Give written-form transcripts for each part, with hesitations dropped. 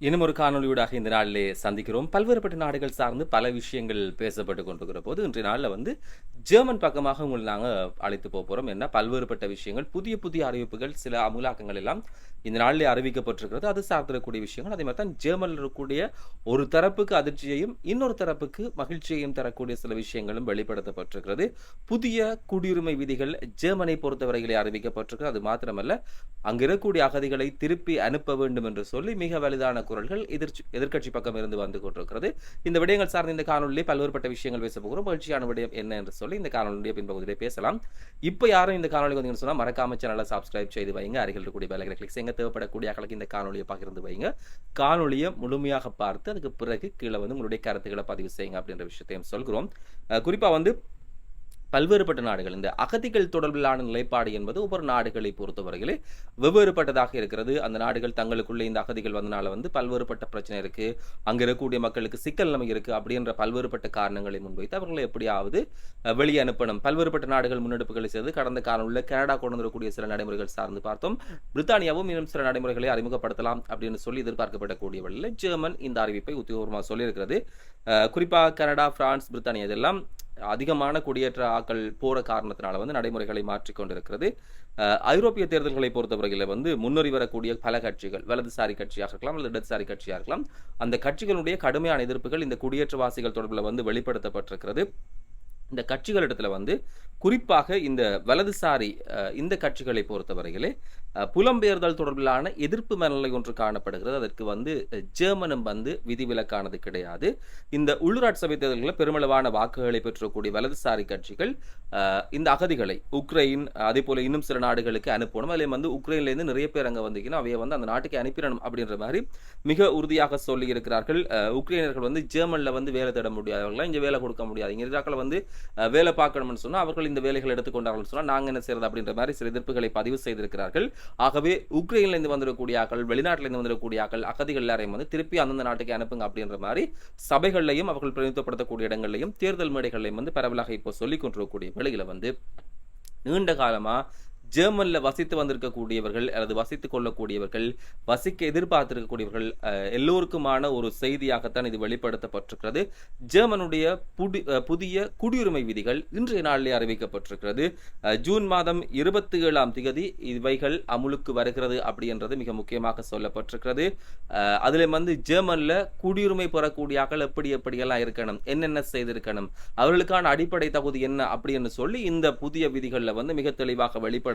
இன்னும் ஒரு காணொளியூடாக இந்த நாளிலே சந்திக்கிறோம். பல்வேறுபட்ட நாடுகள் சார்ந்து பல விஷயங்கள் பேசப்பட்டுக் கொண்டிருக்கிற போது, இன்றைய நாள்ல வந்து ஜெர்மன் பக்கமாக உங்கள நாங்க அழைத்து போப்போறோம். என்ன பல்வேறுபட்ட விஷயங்கள், புதிய புதிய அறிவிப்புகள், சில அமுலாக்கங்கள் எல்லாம் இந்த நாளிலே அறிவிக்கப்பட்டிருக்கிறது. அது சார்ந்திருக்கக்கூடிய விஷயங்கள். அதே மாரி தான் ஜெர்மன்ல இருக்கக்கூடிய ஒரு தரப்புக்கு அதிர்ச்சியையும், இன்னொரு தரப்புக்கு மகிழ்ச்சியையும் தரக்கூடிய சில விஷயங்களும் வெளிப்படுத்தப்பட்டிருக்கிறது. புதிய குடியுரிமை விதிகள் ஜெர்மனை பொறுத்தவரையிலே அறிவிக்கப்பட்டிருக்கிறது. அது மாத்திரமல்ல, அங்கு இருக்கக்கூடிய அகதிகளை திருப்பி அனுப்ப வேண்டும் என்று சொல்லி மிக வலிதான குரல்கள் எதிர்க்கட்சி பக்கம் இருந்து வந்து கொண்டிருக்கிறது. இந்த விடயங்கள் சார்ந்த இந்த காணொலியிலே பல்வேறுபட்ட விஷயங்கள் பேச போகிறோம். மகிழ்ச்சியான விடயம் என்ன என்று சொல்லி இந்த காணொலியுடைய பின்பகுதியிலே பேசலாம். இப்ப யாரும் இந்த காணொலிக்கு வந்தீங்கன்னு சொன்னா மறக்காம சேனலை சப்ஸ்கிரைப் செய்து வைங்க. அருகில் இருக்கக்கூடிய பெல் ஐகானை கிளிக் செய்யுங்க. தேவைப்படக்கூடிய ஆட்களுக்கு இந்த காணொலியை பகிர்ந்து வைங்க. காணொலியை முழுமையாக பார்த்து அதுக்கு பிறகு கீழே வந்து உங்களுடைய கருத்துக்களை பதிவு செய்யுங்க அப்படின்ற விஷயத்தையும் சொல்கிறோம். குறிப்பா வந்து பல்வேறுபட்ட நாடுகள் இந்த அகதிகள் தொடர்பிலான நிலைப்பாடு என்பது ஒவ்வொரு நாடுகளை பொறுத்தவரையிலே வெவ்வேறுபட்டதாக இருக்கிறது. அந்த நாடுகள் தங்களுக்குள்ளே இந்த அகதிகள் வந்தனால வந்து பல்வேறுபட்ட பிரச்சனை இருக்கு, அங்க இருக்கக்கூடிய மக்களுக்கு சிக்கல் நிலைமை இருக்கு அப்படின்ற பல்வேறுபட்ட காரணங்களை முன்வைத்து அவர்களை எப்படியாவது வெளியே அனுப்பணும். பல்வேறுபட்ட நாடுகள் முன்னெடுப்புகளை செய்து கடந்த காலங்களில் கனடா கொண்டு வரக்கூடிய சில நடைமுறைகள் சார்ந்து பார்த்தோம். பிரித்தானியாவும் இன்னும் சில நடைமுறைகளை அறிமுகப்படுத்தலாம் அப்படின்னு சொல்லி எதிர்பார்க்கப்படக்கூடிய வழியில் ஜெர்மன் இந்த அறிவிப்பை உத்தியோகமாக சொல்லியிருக்கிறது. குறிப்பாக கனடா, பிரான்ஸ், பிரித்தானியா இதெல்லாம் அதிகமான குடியேற்ற ஆக்கள் போற காரணத்தினால வந்து நடைமுறைகளை மாற்றிக்கொண்டிருக்கிறது. ஐரோப்பிய தேர்தல்களை பொறுத்தவரையில் வந்து முன்னேறி வரக்கூடிய பல கட்சிகள், வலதுசாரி கட்சியாக இருக்கலாம் அல்லது இடதுசாரி கட்சியாக இருக்கலாம், அந்த கட்சிகளுடைய கடுமையான எதிர்ப்புகள் இந்த குடியேற்றவாசிகள் தொடர்பில் வந்து வெளிப்படுத்தப்பட்டிருக்கிறது. இந்த கட்சிகளிடத்துல வந்து குறிப்பாக இந்த வலதுசாரி இந்த கட்சிகளை பொறுத்தவரையிலே புலம்பெயர்தல் தொடர்பிலான எதிர்ப்பு மனநிலை ஒன்று காணப்படுகிறது. அதற்கு வந்து ஜெர்மனும் வந்து விதிவிலக்கானது கிடையாது. இந்த உள்ளூராட்சி சபை தேர்தல்களில் பெருமளவான வாக்குகளை பெற்றக்கூடிய வலதுசாரி கட்சிகள் இந்த அகதிகளை உக்ரைன் அதே போல இன்னும் சில நாடுகளுக்கு அனுப்பணும், அதில் வந்து உக்ரைன்லேருந்து நிறைய பேர் அங்கே வந்தீங்கன்னா அவையை வந்து அந்த நாட்டுக்கு அனுப்பிடணும் அப்படின்ற மாதிரி மிக உறுதியாக சொல்லி இருக்கிறார்கள். உக்ரைனர்கள் வந்து ஜெர்மனில் வந்து வேலை தேட முடியாதவர்களாம், இங்கே வேலை கொடுக்க முடியாது, இங்கே இருக்கிறாக்களை வந்து வேலை பார்க்கணும்னு சொன்னால் அவர்கள் இந்த வேலைகள் எடுத்துக்கொண்டார்கள் சொன்னால் நாங்கள் என்ன செய்யறது அப்படின்ற மாதிரி சில எதிர்ப்புகளை பதிவு செய்திருக்கிறார்கள். ஆகவே உக்ரைன்லேருந்து வந்துடக்கூடிய ஆக்கள், வெளிநாட்டிலிருந்து வந்துடக்கூடிய ஆக்கள், அகதிகள் எல்லாரையும் வந்து திருப்பி அந்தந்த நாட்டுக்கு அனுப்புங்க அப்படின்ற மாதிரி சபைகளையும் அவர்கள் பிரதிநிதித்துவப்படுத்தக்கூடிய இடங்களையும் தேர்தல் மேடைகளையும் வந்து பரவலாக இப்போ சொல்லிக் கொண்டிருக்கக்கூடிய வேளையில வந்து நீண்ட காலமா ஜெர்மன்ல வசித்து வந்திருக்கக்கூடியவர்கள் அல்லது வசித்துக் கொள்ளக்கூடியவர்கள், வசிக்க எதிர்பார்த்திருக்கக்கூடியவர்கள் எல்லோருக்குமான ஒரு செய்தியாகத்தான் இது வெளிப்படுத்தப்பட்டிருக்கிறது. ஜெர்மனுடைய புதிய குடியுரிமை விதிகள் இன்றைய நாளிலே அறிவிக்கப்பட்டிருக்கிறது. ஜூன் மாதம் 27ஆம் தேதி இவைகள் அமுலுக்கு வருகிறது அப்படின்றது மிக முக்கியமாக சொல்லப்பட்டிருக்கிறது. அதுல வந்து ஜெர்மன்ல குடியுரிமை பெறக்கூடிய ஆக்கள் எப்படியெல்லாம் இருக்கணும், என்னென்ன செய்திருக்கணும், அவர்களுக்கான அடிப்படை தகுதி என்ன அப்படின்னு சொல்லி இந்த புதிய விதிகள்ல வந்து மிக தெளிவாக வெளிப்படுத்தப்பட்டிருக்கிறது.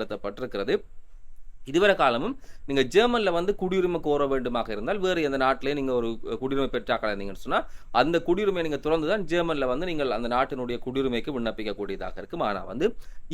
இதுவரை காலமும் நீங்க ஜெர்மன்ல வந்து குடியுரிமை கோர வேண்டுமாக இருந்தால் வேறு எந்த நாட்டிலே நீங்க ஒரு குடியுரிமை பெற்றாக்கள் இருந்தீங்கன்னு சொன்னா அந்த குடியுரிமை நீங்க துறந்துதான் ஜெர்மன்ல வந்து நீங்கள் அந்த நாட்டினுடைய குடியுரிமைக்கு விண்ணப்பிக்க கூடியதாக இருக்கும். ஆனா வந்து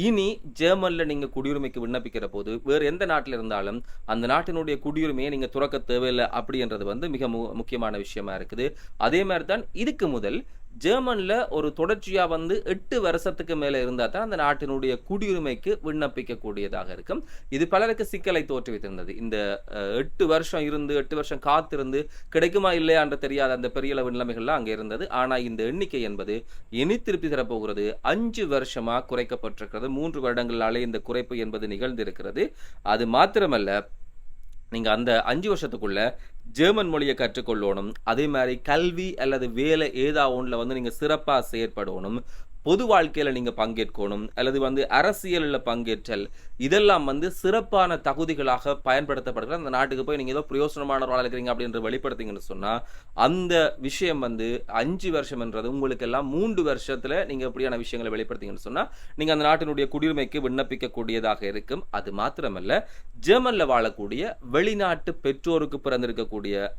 இனி ஜெர்மன்ல நீங்க குடியுரிமைக்கு விண்ணப்பிக்கிற போது வேறு எந்த நாட்டில் இருந்தாலும் அந்த நாட்டினுடைய குடியுரிமையை நீங்க துறக்க தேவையில்லை அப்படின்றது வந்து மிக முக்கியமான விஷயமா இருக்குது. அதே மாதிரி தான் இதுக்கு முதல் ஜெர்மன்ல ஒரு தொடர்ச்சியா வந்து 8 வருஷத்துக்கு மேல இருந்தா தான் அந்த நாட்டினுடைய குடியுரிமைக்கு விண்ணப்பிக்க கூடியதாக இருக்கும். இது பலருக்கு சிக்கலை தோற்றுவித்திருந்தது. இந்த 8 வருஷம் இருந்து 8 வருஷம் காத்திருந்து கிடைக்குமா இல்லையா என்று தெரியாத அந்த பெரிய அளவு நிலைமைகள்லாம் அங்கே இருந்தது. ஆனா இந்த எண்ணிக்கை என்பது இனி திருப்பி தரப்போகிறது. 5 வருஷமா குறைக்கப்பட்டிருக்கிறது. 3 வருடங்களாலே இந்த குறைப்பு என்பது நிகழ்ந்திருக்கிறது. அது மாத்திரமல்ல, நீங்க அந்த 5 வருஷத்துக்குள்ள ஜெர்மன் மொழியை கற்றுக்கொள்ளணும், அதே மாதிரி கல்வி அல்லது வேலை ஏதா ஒன்றில் வந்து நீங்க சிறப்பா செயற்படணும், பொது வாழ்க்கையில நீங்க பங்கேற்கணும், அல்லது வந்து அரசியலில் பங்கேற்றல், இதெல்லாம் வந்து சிறப்பான தகுதிகளாக பயன்படுத்தப்படுகிற அந்த நாட்டுக்கு போய் நீங்க ஏதோ பிரயோசனமானவர்களாக இருக்கிறீங்க அப்படின்ற வெளிப்படுத்திங்கன்னு சொன்னா அந்த விஷயம் வந்து 5 வருஷம் என்றது உங்களுக்கு எல்லாம் 3 வருஷத்துல நீங்க எப்படியான விஷயங்களை வெளிப்படுத்திங்கன்னு சொன்னா நீங்க அந்த நாட்டினுடைய குடியுரிமைக்கு விண்ணப்பிக்க கூடியதாக இருக்கும். அது மாத்திரமல்ல, ஜெர்மன்ல வாழக்கூடிய வெளிநாட்டு பெற்றோருக்கு பிறந்திருக்கக்கூடிய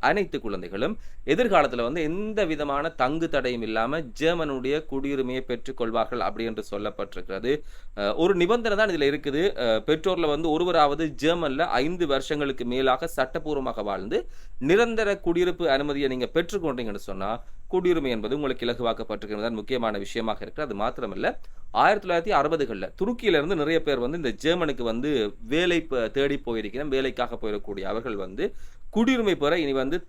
அனைத்து குழந்தைகளும் எதிர்காலத்துல வந்து எந்த விதமான தங்கு தடையும் இல்லாம ஜெர்மனுடைய குடியுரிமையை பெற்றுக் கொள்வார்கள் அப்படி என்று சொல்லப்பட்டிருக்கிறது. ஒரு நிபந்தனை தான் இதுல இருக்குது. பெற்றோர்ல வந்து ஒருவராவது ஜெர்மன்ல 5 வருஷங்களுக்கு மேலாக சட்டப்பூர்வமாக வாழ்ந்து நிரந்தர குடியிருப்பு அனுமதியை நீங்க பெற்றுக்கொண்டீங்கன்னு சொன்னா குடியுரிமை என்பது உங்களுக்கு இலகுவாக்கப்பட்டிருக்கிறது முக்கியமான விஷயமாக இருக்கு. அது மாத்திரமல்ல, 1960களில் துருக்கியிலிருந்து நிறைய பேர் வந்து இந்த ஜெர்மனுக்கு வந்து வேலை தேடி போயிருக்கிறேன், வேலைக்காக போயிடக்கூடிய அவர்கள் வந்து குடியுரிமை பெற இனி வந்து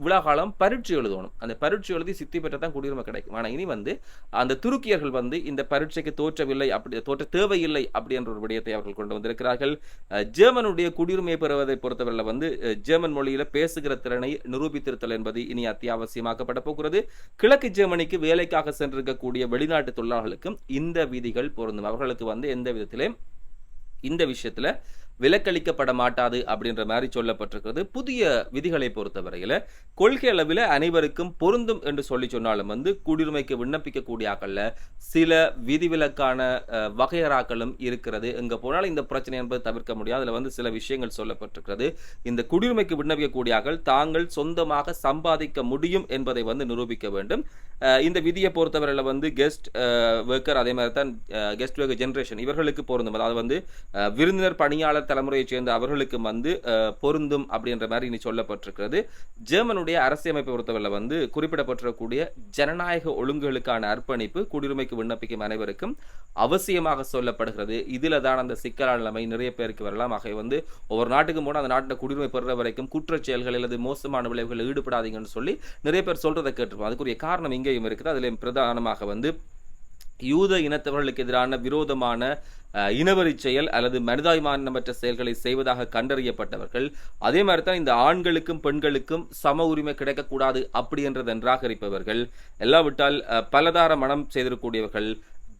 விழாகாலம் பரீட்சை எழுதணும். அந்த பரீட்சை எழுதி சித்தி பெற்ற தான் குடியுரிமை கிடைக்கும். ஆனா இனி வந்து அந்த துருக்கியர்கள் வந்து இந்த பரீட்சைக்கு தோற்றவில்லை, அப்படி தோற்ற தேவையில்லை அப்படி என்ற ஒரு விடயத்தை அவர்கள் கொண்டு வந்திருக்கிறார்கள். ஜெர்மனுடைய குடியுரிமையை பெறுவதை பொறுத்தவரையில் வந்து ஜெர்மன் மொழியில பேசுகிற திறனை நிரூபித்திருத்தல் என்பது இனி அத்தியாவசியமாக்கப்பட போகிறது. கிழக்கு ஜெர்மனிக்கு வேலைக்காக சென்றிருக்கக்கூடிய வெளிநாட்டு தொழிலாளர்களுக்கும் இந்த விதிகள் பொருந்தும். அவர்களுக்கு வந்து எந்த விதத்திலே இந்த விஷயத்துல விலக்களிக்கப்பட மாட்டாது அப்படின்ற மாதிரி சொல்லப்பட்டிருக்கிறது. புதிய விதிகளை பொறுத்தவரையில கொள்கை அளவில் அனைவருக்கும் பொருந்தும் என்று சொன்னாலும் வந்து குடியுரிமைக்கு விண்ணப்பிக்கக்கூடியாக்கள்ல சில விதிவிலக்கான வகையறாக்களும் இருக்கிறது. எங்க போனாலும் இந்த பிரச்சனை என்பது தவிர்க்க முடியாது. அதுல வந்து சில விஷயங்கள் சொல்லப்பட்டிருக்கிறது. இந்த குடியுரிமைக்கு விண்ணப்பிக்கக்கூடியாக்கள் தாங்கள் சொந்தமாக சம்பாதிக்க முடியும் என்பதை வந்து நிரூபிக்க வேண்டும். இந்த விதியை பொறுத்தவரையில வந்து கெஸ்ட் ஒர்க்கர், அதே மாதிரி தான் கெஸ்ட் ஒர்க்கர் ஜெனரேஷன் இவர்களுக்கு பொருந்தும். அதாவது வந்து விருந்தினர் பணியாளர் தலைமுறையை சேர்ந்த அவர்களுக்கு வந்து பொருந்தும் அப்படின்ற மாதிரி இனி சொல்லப்பட்டிருக்கிறது. ஜெர்மனுடைய அரசியமைப்பை பொறுத்தவரை வந்து குறிப்பிடப்பட்டிருக்கக்கூடிய ஜனநாயக ஒழுங்குகளுக்கான அர்ப்பணிப்பு குடியுரிமைக்கு விண்ணப்பிக்கும் அனைவருக்கும் அவசியமாக சொல்லப்படுகிறது. இதுல தான் அந்த சிக்கலான நிலைமை நிறைய பேருக்கு வரலாம். ஆகவே வந்து ஒவ்வொரு நாட்டுக்கும் போனால் அந்த நாட்டில் குடியுரிமை பெறுற வரைக்கும் குற்றச் செயல்கள் அல்லது மோசமான விளைவுகளில் ஈடுபடாதீங்கன்னு சொல்லி நிறைய பேர் சொல்றதை கேட்டிருப்போம். அதுக்குரிய காரணம் இங்கேயும் இருக்குது. அதில் பிரதானமாக வந்து யூத இனத்தவர்களுக்கு எதிரான விரோதமான இனவரி செயல் அல்லது மனிதாபிமானமற்ற செயல்களை செய்வதாக கண்டறியப்பட்டவர்கள், அதே மாதிரி தான் இந்த ஆண்களுக்கும் பெண்களுக்கும் சம உரிமை கிடைக்கக்கூடாது அப்படி என்றதை நிராகரிப்பவர்கள், எல்லாவிட்டால் பலதார மனம் செய்திருக்கக்கூடியவர்கள்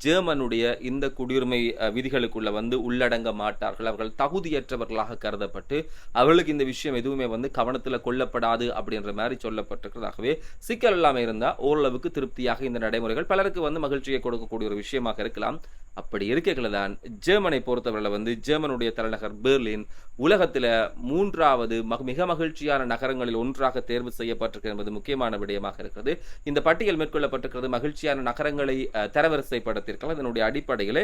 ஜெர்மனுடைய இந்த குடியுரிமை விதிகளுக்குள்ள வந்து உள்ளடங்க மாட்டார்கள். அவர்கள் தகுதியற்றவர்களாக கருதப்பட்டு அவர்களுக்கு இந்த விஷயம் எதுவுமே வந்து கவனத்தில் கொள்ளப்படாது அப்படின்ற மாதிரி சொல்லப்பட்டிருக்கிறதாகவே சிக்கல் இல்லாமல் இருந்தால் ஓரளவுக்கு திருப்தியாக இந்த நடைமுறைகள் பலருக்கு வந்து மகிழ்ச்சியை கொடுக்கக்கூடிய ஒரு விஷயமாக இருக்கலாம். அப்படி இருக்கைகள் தான் ஜெர்மனை பொறுத்தவரையில் வந்து ஜெர்மனுடைய தலைநகர் பெர்லின் உலகத்தில் 3வது மிக மகிழ்ச்சியான நகரங்களில் ஒன்றாக தேர்வு செய்யப்பட்டிருக்கிறது என்பது முக்கியமான விடயமாக இருக்கிறது. இந்த பட்டியல் மேற்கொள்ளப்பட்டிருக்கிறது. மகிழ்ச்சியான நகரங்களை தரவரிசைப்படுத்தியிருக்கலாம். அதனுடைய அடிப்படையில்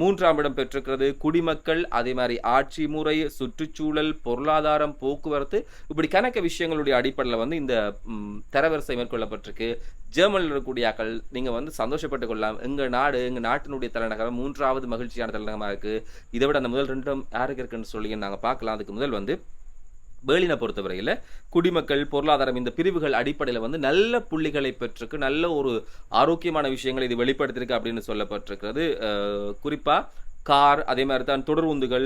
3ஆம் இடம் பெற்றிருக்கிறது. குடிமக்கள், அதே மாதிரி ஆட்சி முறை, சுற்றுச்சூழல், பொருளாதாரம், போக்குவரத்து, இப்படி கணக்க விஷயங்களுடைய அடிப்படையில் வந்து இந்த தரவரிசை மேற்கொள்ளப்பட்டிருக்கு. ஜெர்மனில் இருக்கக்கூடிய ஆக்கள் நீங்க வந்து சந்தோஷப்பட்டுக் கொள்ளலாம். எங்க நாட்டினுடைய தலைநகரம் 3வது மகிழ்ச்சியான தலைநகரமாக இருக்கு. இதை விட அந்த முதல் 2 யாருக்கு இருக்குன்னு சொல்லி நாங்க பார்க்கலாம். அதுக்கு முதல் வந்து பெர்லினை பொறுத்தவரையில் குடிமக்கள், பொருளாதாரம், இந்த பிரிவுகள் அடிப்படையில் வந்து நல்ல புள்ளிகளை பெற்றிருக்கு. நல்ல ஒரு ஆரோக்கியமான விஷயங்களை இது வெளிப்படுத்தியிருக்கு அப்படின்னு சொல்லப்பட்டிருக்கிறது. குறிப்பா கார், அதே மாதிரி தான் தொடர்வுந்துகள்,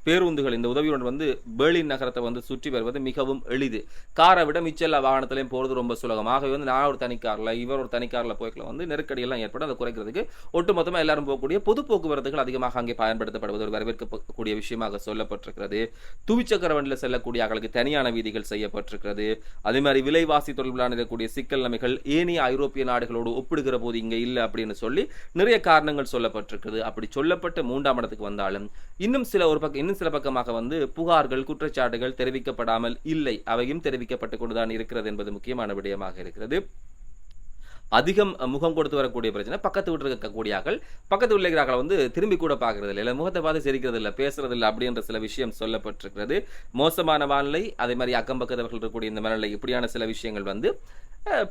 பேருந்துகள், இந்த உதவியுடன் வந்து பெர்லின் நகரத்தை வந்து சுற்றி வருவது மிகவும் எளிது. காரை விட மிச்ச எல்லா வாகனத்திலையும் போகிறது ரொம்ப சுலகம். ஆகவே வந்து நான் ஒரு தனி காரில், இவர் ஒரு தனி காரில் போய்க்கலாம் வந்து நெருக்கடியெல்லாம் ஏற்படும். அதை குறைக்கிறதுக்கு ஒட்டுமொத்தமாக எல்லாரும் போகக்கூடிய பொது போக்குவரத்துகள் அதிகமாக அங்கே பயன்படுத்தப்படுவது ஒரு வரவேற்கக்கூடிய விஷயமாக சொல்லப்பட்டிருக்கிறது. துவிச்சக்கர வண்டியில் செல்லக்கூடிய ஆக்களுக்கு தனியான வீதிகள் செய்யப்பட்டிருக்கிறது. அதே மாதிரி விலைவாசி தொடர்பிலான இருக்கக்கூடிய சிக்கல் நிலைமைகள் ஏனைய ஐரோப்பிய நாடுகளோடு ஒப்பிடுகிற போது இங்கே இல்லை அப்படின்னு சொல்லி நிறைய காரணங்கள் சொல்லப்பட்டிருக்கிறது. அப்படி சொல்லப்பட்ட 3ஆம் இடத்துக்கு வந்தாலும் இன்னும் சில பக்கமாக வந்து புகார்கள், குற்றச்சாட்டுகள் தெரிவிக்கப்படாமல் இல்லை, அவையும் தெரிவிக்கப்பட்டுக் கொண்டுதான் இருக்கிறது என்பது முக்கியமான விடயமாக இருக்கிறது. அதிகம் முகம் கொடுத்து வரக்கூடிய பிரச்சனை பக்கத்து வீட்டில் இருக்கக்கூடிய ஆக்கள் பக்கத்து வீட்டில் இருக்கிற வந்து திரும்பி கூட பார்க்கறது இல்லை, முகத்தை பார்த்து சிரிக்கிறது இல்லை, பேசுறது இல்லை அப்படின்ற சில விஷயம் சொல்லப்பட்டிருக்கிறது. மோசமான வானிலை, அதே மாதிரி அக்கம் பக்கத்தவர்கள் இருக்கக்கூடிய இந்த மனநிலை, இப்படியான சில விஷயங்கள் வந்து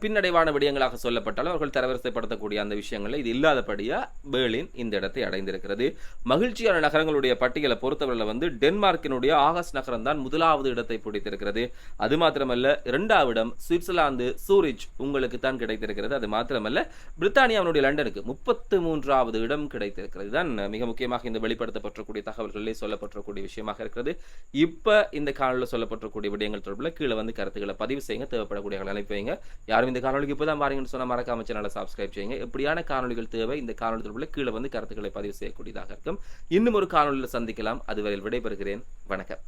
பின்னடைவான விடயங்களாக சொல்லப்பட்டாலும் அவர்கள் தரவரிசைப்படுத்தக்கூடிய அந்த விஷயங்களில் இது இல்லாதபடியா பெர்லின் இந்த இடத்தை அடைந்திருக்கிறது. மகிழ்ச்சியான நகரங்களுடைய பட்டியலை பொறுத்தவரையில் வந்து டென்மார்க்கினுடைய ஆகஸ்ட் நகரம் தான் 1வது இடத்தை பிடித்திருக்கிறது. அது மாத்திரமல்ல 2வது இடம் சுவிட்சர்லாந்து சூரிச் உங்களுக்கு தான் கிடைத்திருக்கிறது. அது மாத்திரமல்ல பிரித்தானியாவினுடைய லண்டனுக்கு 33வது இடம் கிடைத்திருக்கிறது. தான் மிக முக்கியமாக இந்த வெளிப்படுத்தப்பட்டிருக்கூடிய தகவல்களிலே சொல்லப்பட்டிருக்கூடிய விஷயமாக இருக்கிறது. இப்ப இந்த காணொலியில் சொல்லப்பட்டிருக்கூடிய விடயங்கள் தொடர்பில் கீழே வந்து கருத்துக்களை பதிவு செய்யுங்க, தேவைப்படக்கூடிய அனுப்பி வைங்க. யாரும் இந்த காணொலிக்கு இப்போதான் பாருங்கன்னு சொன்னா மறக்காம சேனலை சப்ஸ்கிரைப் செய்யுங்க. எப்படியான காணொலிகள் தேவை, இந்த காணொலி தொடர்பில் கீழே வந்து கருத்துக்களை பதிவு செய்யக்கூடியதாக இருக்கும். இன்னும் ஒரு காணொலியில் சந்திக்கலாம். அதுவரையில் விடைபெறுகிறேன். வணக்கம்.